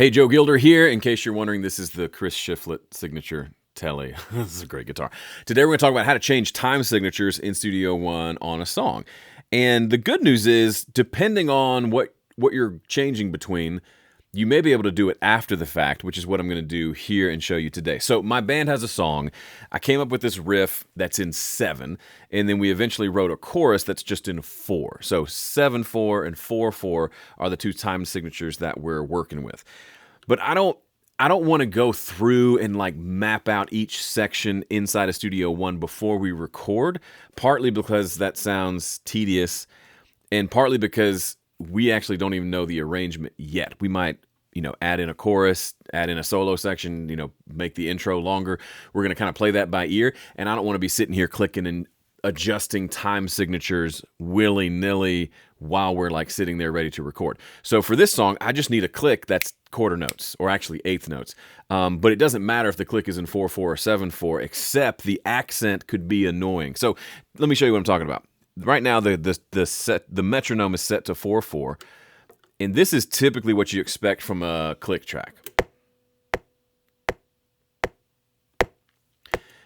Hey, Joe Gilder here. In case you're wondering, this is the Chris Shiflett signature Telly. This is a great guitar. Today we're going to talk about how to change time signatures in Studio One on a song. And the good news is, depending on what you're changing between, you may be able to do it after the fact, which is what I'm going to do here and show you today. So my band has a song. I came up with this riff that's in 7, and then we eventually wrote a chorus that's just in 4. So 7/4 and 4/4 are the two time signatures that we're working with. But I don't want to go through and like map out each section inside of Studio One before we record, partly because that sounds tedious, and partly because we actually don't even know the arrangement yet. We might, add in a chorus, add in a solo section, make the intro longer. We're going to kind of play that by ear, and I don't want to be sitting here clicking and adjusting time signatures willy-nilly while we're like sitting there ready to record. So for this song, I just need a click that's quarter notes, or actually eighth notes. But it doesn't matter if the click is in 4/4 or 7/4, except the accent could be annoying. So let me show you what I'm talking about. Right now, the metronome is set to 4/4, and this is typically what you expect from a click track.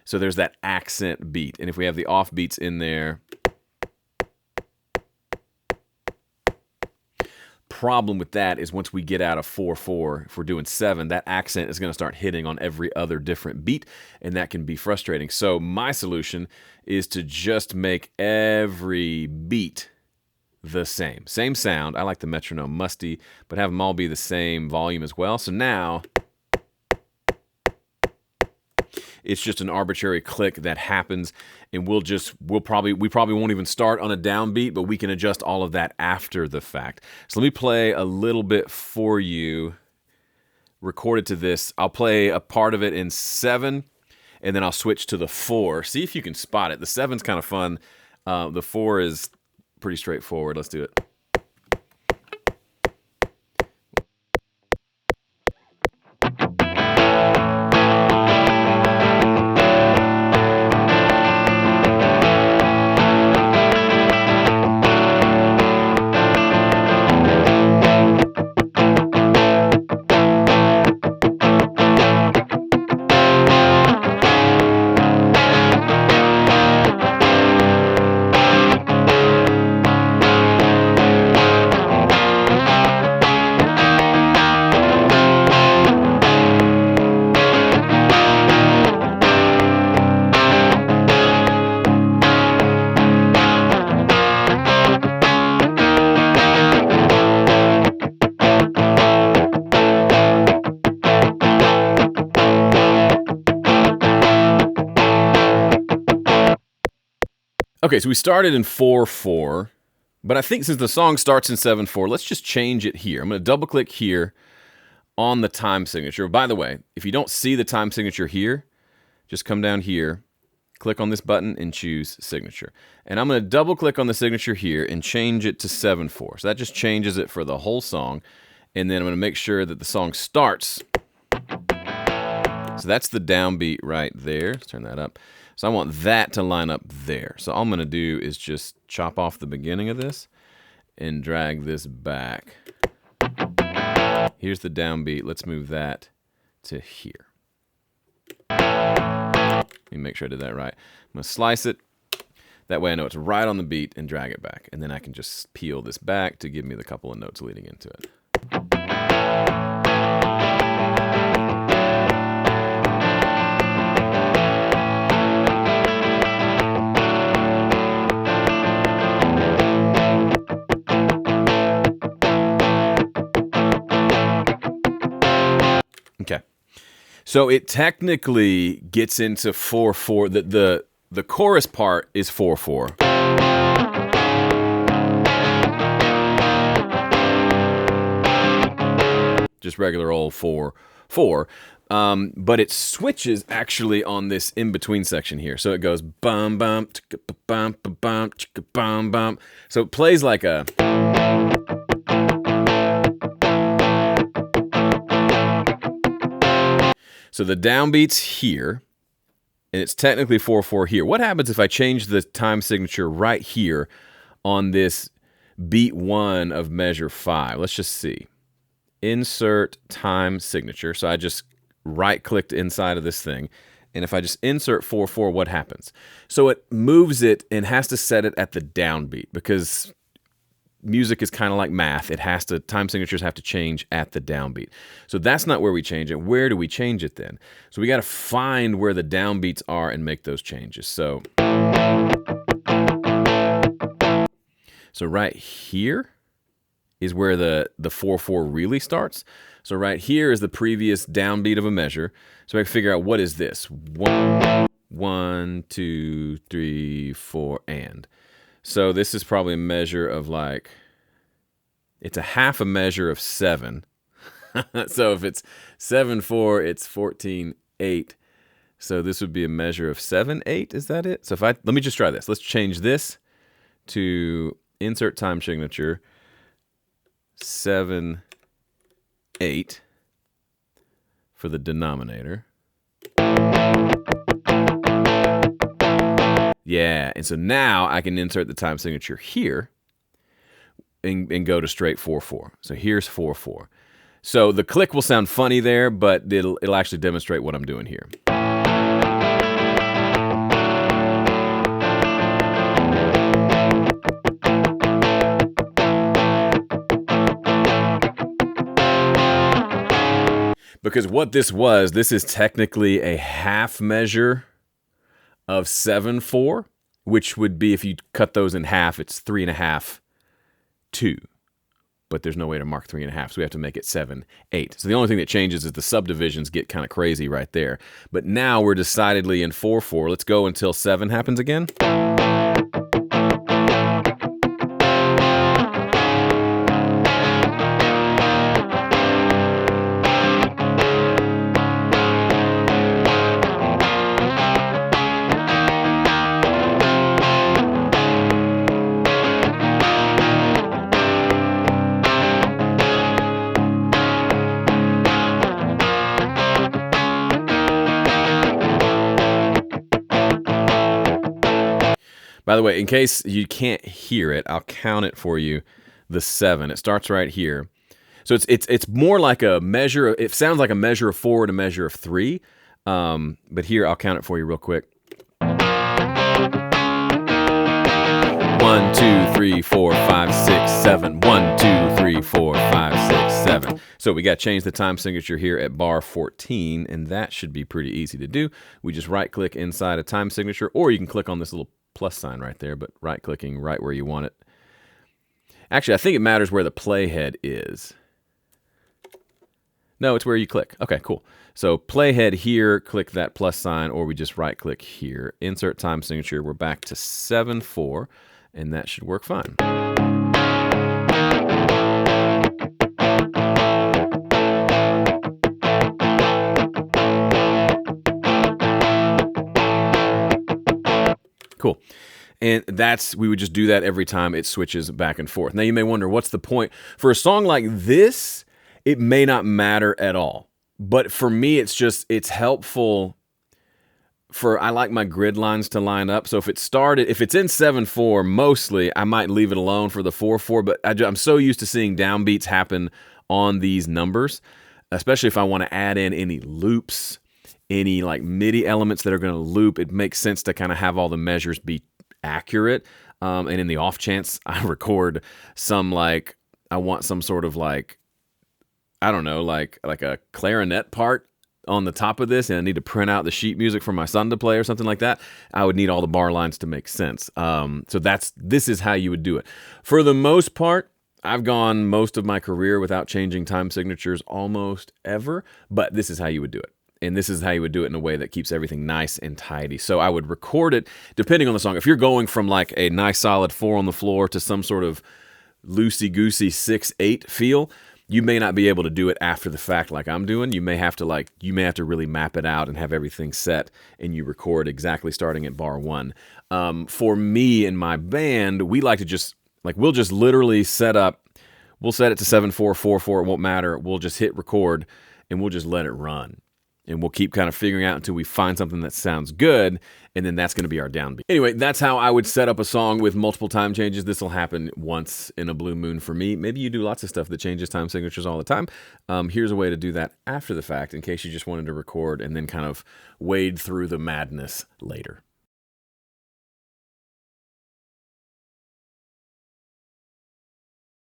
So there's that accent beat, and if we have the off beats in there, problem with that is once we get out of 4/4, if we're doing 7, that accent is going to start hitting on every other different beat, and that can be frustrating. So my solution is to just make every beat the same sound. I like the metronome musty, but have them all be the same volume as well. So now it's just an arbitrary click that happens, and we probably won't even start on a downbeat, but we can adjust all of that after the fact. So let me play a little bit for you, recorded to this. I'll play a part of it in 7, and then I'll switch to the 4. See if you can spot it. The 7's kind of fun. The 4 is pretty straightforward. Let's do it. Okay, so we started in 4/4, but I think since the song starts in 7/4, let's just change it here. I'm going to double click here on the time signature. By the way, if you don't see the time signature here, just come down here, click on this button and choose signature. And I'm going to double click on the signature here and change it to 7/4. So that just changes it for the whole song. And then I'm going to make sure that the song starts. So that's the downbeat right there. Let's turn that up. So I want that to line up there. So all I'm going to do is just chop off the beginning of this and drag this back. Here's the downbeat. Let's move that to here. Let me make sure I did that right. I'm going to slice it. That way I know it's right on the beat, and drag it back. And then I can just peel this back to give me the couple of notes leading into it. Okay, so it technically gets into 4/4. The chorus part is 4/4. Just regular old 4/4. But it switches actually on this in-between section here. So it goes bum bum chicka bum bum bum chicka bum bum. So it plays like a. So the downbeat's here, and it's technically 4/4 here. What happens if I change the time signature right here on this beat 1 of measure 5? Let's just see. insert time signature. So I just right-clicked inside of this thing. And if I just insert 4/4, what happens? So it moves it and has to set it at the downbeat because music is kind of like math. Time signatures have to change at the downbeat. So that's not where we change it. Where do we change it then? So we got to find where the downbeats are and make those changes. So right here is where the 4/4 really starts. So right here is the previous downbeat of a measure. So I can figure out what is this. 1, 2, 3, 4, and. So this is probably a measure of like, it's a half a measure of 7. So if it's 7/4, it's 14/8. So this would be a measure of 7/8. Is that it? So let me just try this. Let's change this to insert time signature 7/8 for the denominator. Yeah, and so now I can insert the time signature here and go to straight 4/4. So here's 4/4. So the click will sound funny there, but it'll actually demonstrate what I'm doing here. Because what this is technically a half measure of 7/4, which would be, if you cut those in half, it's 3.5, 2. But there's no way to mark 3.5, so we have to make it 7/8. So the only thing that changes is the subdivisions get kind of crazy right there. But now we're decidedly in 4/4. Let's go until 7 happens again. By the way, in case you can't hear it, I'll count it for you. The 7. It starts right here. So it's more like a measure. It sounds like a measure of 4 and a measure of 3. But here, I'll count it for you real quick. 1, 2, 3, 4, 5, 6, 7. 1, 2, 3, 4, 5, 6, 7. So we got to change the time signature here at bar 14, and that should be pretty easy to do. We just right-click inside a time signature, or you can click on this little plus sign right there, but right-clicking right where you want it. Actually, I think it matters where the playhead is. No, it's where you click. Okay, cool. So playhead here, click that plus sign, or we just right-click here. Insert time signature. We're back to 7/4, and that should work fine. Cool. And we would just do that every time it switches back and forth. Now you may wonder, what's the point? For a song like this, it may not matter at all. But for me, it's helpful I like my grid lines to line up. So if it's in 7/4, mostly I might leave it alone for the 4/4, but I'm so used to seeing downbeats happen on these numbers, especially if I want to add in any loops, any like MIDI elements that are going to loop. It makes sense to kind of have all the measures be accurate. And in the off chance I record some, like, I want some sort of like, I don't know, like a clarinet part on the top of this, and I need to print out the sheet music for my son to play or something like that, I would need all the bar lines to make sense. So this is how you would do it. For the most part, I've gone most of my career without changing time signatures almost ever, but this is how you would do it. And this is how you would do it in a way that keeps everything nice and tidy. So I would record it depending on the song. If you're going from like a nice solid 4 on the floor to some sort of loosey-goosey 6/8 feel, you may not be able to do it after the fact like I'm doing. You may have to really map it out and have everything set, and you record exactly starting at bar 1. For me and my band, we like to just, like, we'll just literally we'll set it to 7/4, 4/4, it won't matter. We'll just hit record and we'll just let it run. And we'll keep kind of figuring out until we find something that sounds good, and then that's going to be our downbeat. Anyway, that's how I would set up a song with multiple time changes. This will happen once in a blue moon for me. Maybe you do lots of stuff that changes time signatures all the time. Here's a way to do that after the fact in case you just wanted to record and then kind of wade through the madness later.